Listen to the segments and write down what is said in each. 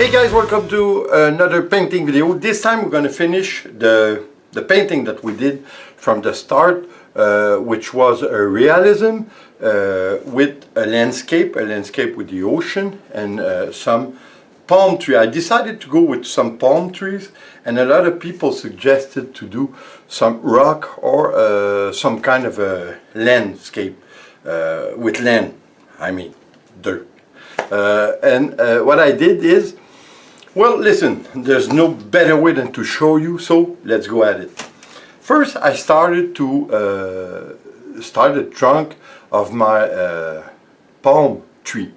Hey guys, welcome to another painting video. This time we're going to finish the painting that we did from the start, which was a realism with a landscape with the ocean and some palm tree. I decided to go with some palm trees, and a lot of people suggested to do some rock or some kind of a landscape with land, I mean dirt. What I did is, well, listen, there's no better way than to show you, so let's go at it. First, I started to start the trunk of my palm tree.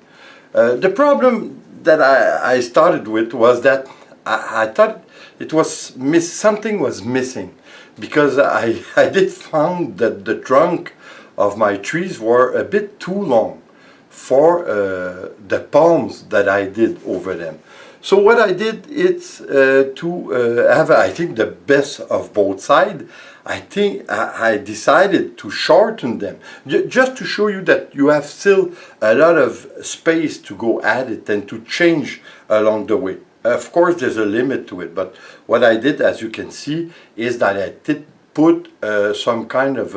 The problem that I started with was that I thought it was something was missing, because I did found that the trunk of my trees were a bit too long for the palms that I did over them. So what I did is to have, I think, the best of both sides. I think I decided to shorten them, just to show you that you have still a lot of space to go at it and to change along the way. Of course, there's a limit to it, but what I did, as you can see, is that I did put some kind of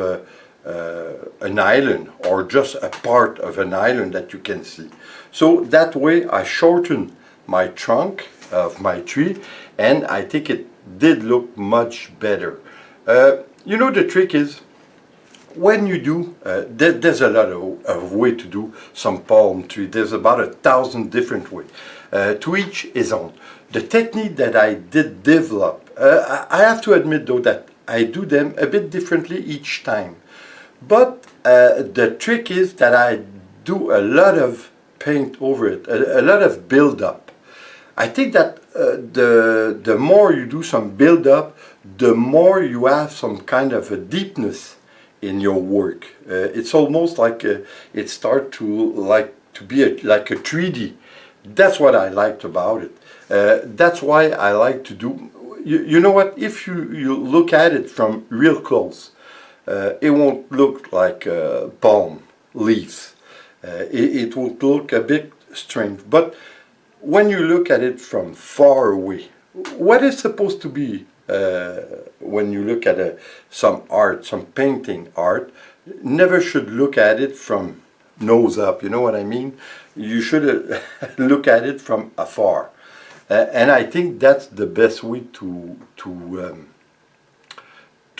an island, or just a part of an island that you can see. So that way I shortened my trunk of my tree, and I think it did look much better. You know, the trick is, when you do, there's a lot of way to do some palm tree. There's about 1,000 different ways. To each his own. The technique that I did develop, I have to admit though that I do them a bit differently each time. But the trick is that I do a lot of paint over it, a lot of build-up. I think that the more you do some build-up, the more you have some kind of a deepness in your work. It's almost like it starts to be like a 3D. That's what I liked about it. That's why I like to do. You know what? If you look at it from real close, it won't look like palm leaves. It will look a bit strange. But when you look at it from far away, what is supposed to be when you look at some art, some painting art, never should look at it from nose up, you know what I mean? You should look at it from afar. And I think that's the best way to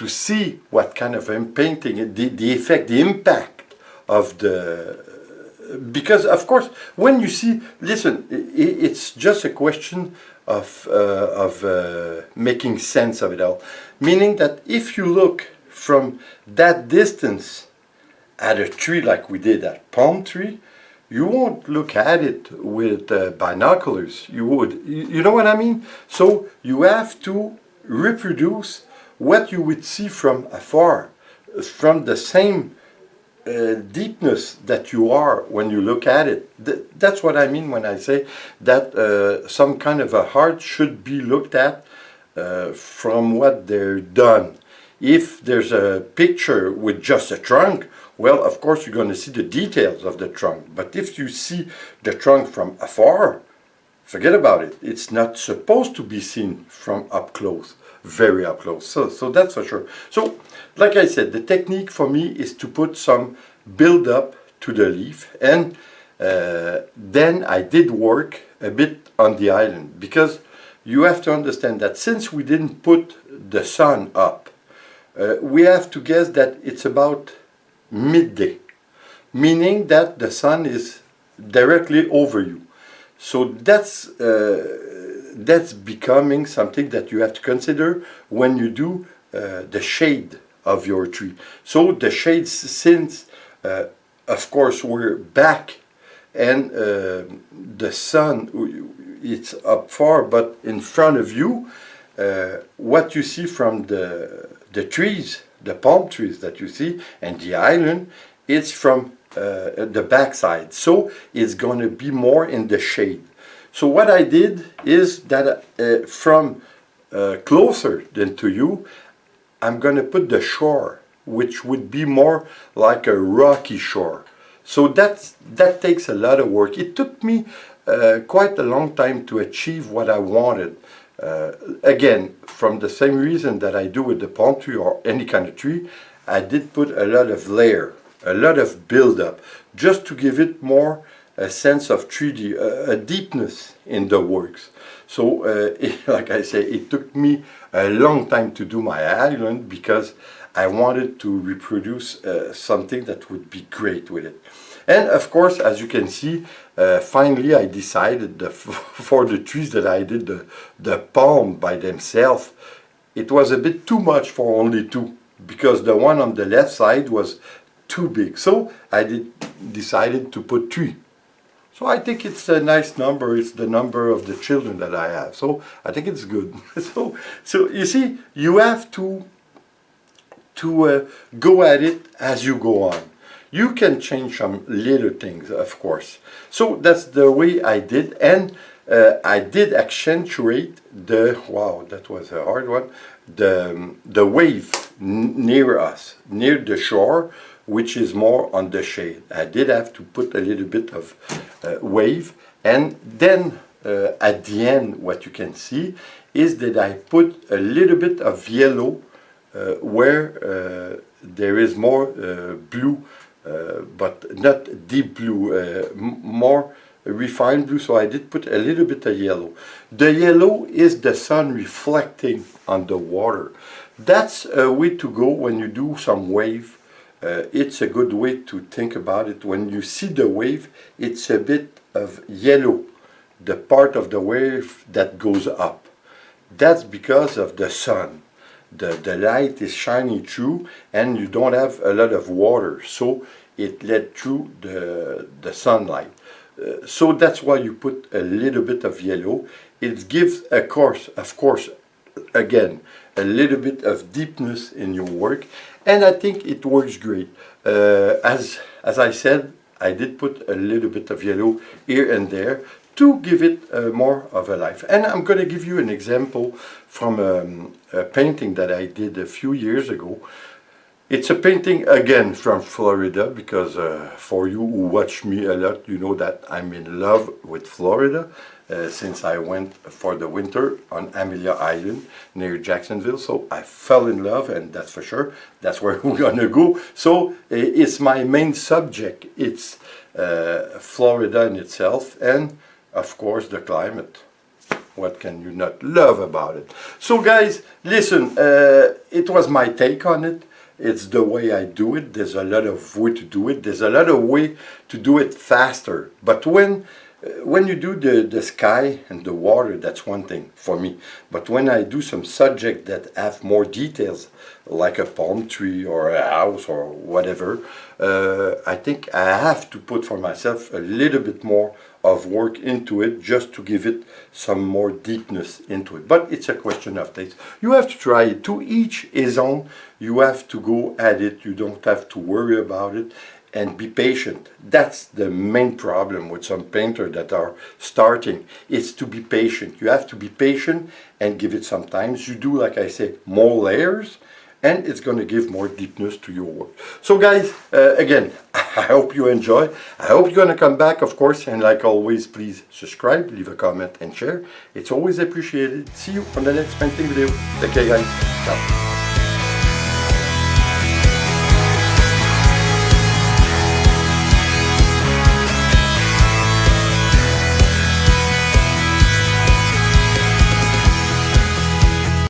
see what kind of painting, the effect, the impact of the... Because of course, when you see, listen, it's just a question of making sense of it all. Meaning that if you look from that distance at a tree like we did at palm tree, you won't look at it with binoculars. You would, you know what I mean? So you have to reproduce what you would see from afar, from the same deepness that you are when you look at it. That's what I mean when I say that some kind of a art should be looked at from what they're done. If there's a picture with just a trunk, well, of course you're going to see the details of the trunk. But if you see the trunk from afar, forget about it. It's not supposed to be seen from up close, very up close. So that's for sure. So, like I said, the technique for me is to put some build up to the leaf, and then I did work a bit on the island, because you have to understand that since we didn't put the sun up, we have to guess that it's about midday, meaning that the sun is directly over you. So that's becoming something that you have to consider when you do the shade of your tree. So the shades, since of course we're back and the sun, it's up far, but in front of you, what you see from the trees, the palm trees that you see, and the island, it's from the backside. So it's going to be more in the shade. So what I did is that from closer than to you, I'm going to put the shore, which would be more like a rocky shore. So that takes a lot of work. It took me quite a long time to achieve what I wanted. Again, from the same reason that I do with the palm tree or any kind of tree, I did put a lot of layer, a lot of build-up, just to give it more a sense of 3D, a deepness in the works. So, like I say, it took me a long time to do my island because I wanted to reproduce something that would be great with it. And of course, as you can see, finally I decided for the trees that I did the palm by themselves, it was a bit too much for only two, because the one on the left side was too big. So I decided to put three. So I think it's a nice number. It's the number of the children that I have. So I think it's good. So you see, you have to go at it as you go on. You can change some little things, of course. So that's the way I did, and I did accentuate the, wow, that was a hard one, the wave near us, near the shore, which is more on the shade. I did have to put a little bit of wave, and then at the end what you can see is that I put a little bit of yellow where there is more blue, but not deep blue, more refined blue, so I did put a little bit of yellow. The yellow is the sun reflecting on the water. That's a way to go when you do some wave. It's a good way to think about it. When you see the wave, it's a bit of yellow, the part of the wave that goes up. That's because of the sun. The light is shining through, and you don't have a lot of water, so it let through the sunlight. So that's why you put a little bit of yellow. It gives, of course, again, a little bit of deepness in your work, and I think it works great. As I said, I did put a little bit of yellow here and there to give it more of a life. And I'm going to give you an example from a painting that I did a few years ago. It's a painting again from Florida, because for you who watch me a lot, you know that I'm in love with Florida since I went for the winter on Amelia Island near Jacksonville. So I fell in love, and that's for sure. That's where we're gonna go. So it's my main subject. It's Florida in itself, and of course the climate. What can you not love about it? So guys, listen, it was my take on it. It's the way I do it. There's a lot of way to do it. There's a lot of way to do it faster. But when you do the sky and the water, that's one thing for me. But when I do some subject that have more details, like a palm tree or a house or whatever, I think I have to put for myself a little bit more of work into it, just to give it some more deepness into it. But it's a question of taste. You have to try it. To each his own. You have to go at it. You don't have to worry about it, and be patient. That's the main problem with some painters that are starting. It's to be patient. You have to be patient and give it some time. You do, like I say, more layers, and it's going to give more deepness to your work. So guys, again, I hope you enjoy. I hope you're going to come back, of course, and like always, please subscribe, leave a comment and share. It's always appreciated. See you on the next painting video. Take care, guys. Ciao.